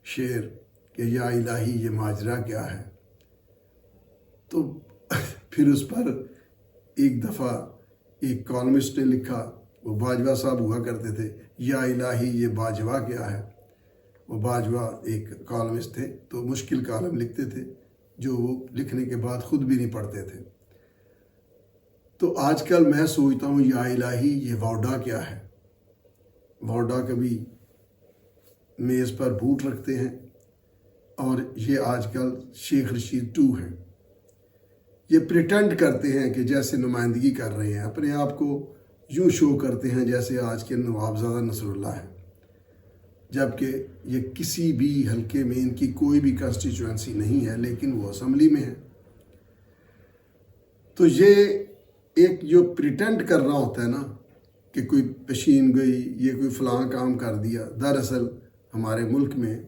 शेर कि या इलाही ये माजरा क्या है, तो फिर उस पर एक दफ़ा एक कॉलमिस्ट ने लिखा, वो बाजवा साहब हुआ करते थे, या इलाही ये बाजवा क्या है। वो बाजवा एक कॉलमिस्ट थे, तो मुश्किल कॉलम लिखते थे जो वो लिखने के बाद ख़ुद भी नहीं पढ़ते थे। तो आजकल मैं सोचता हूँ या इलाही ये वाडा क्या है। वाडा कभी मेज़ पर बूट रखते हैं और ये आजकल शेख रशीद 2 हैं। ये प्रिटेंड करते हैं कि जैसे नुमाइंदगी कर रहे हैं, अपने आप को यूँ शो करते हैं जैसे आज के नवाबजादा नसरुल्लाह हैं, जबकि ये किसी भी हलके में इनकी कोई भी कंस्टिट्यूएंसी नहीं है, लेकिन वो असम्बली में है। तो ये एक जो प्रिटेंड कर रहा होता है ना कि कोई पेशीन गई, ये कोई फ़लाँ काम कर दिया, दरअसल हमारे मुल्क में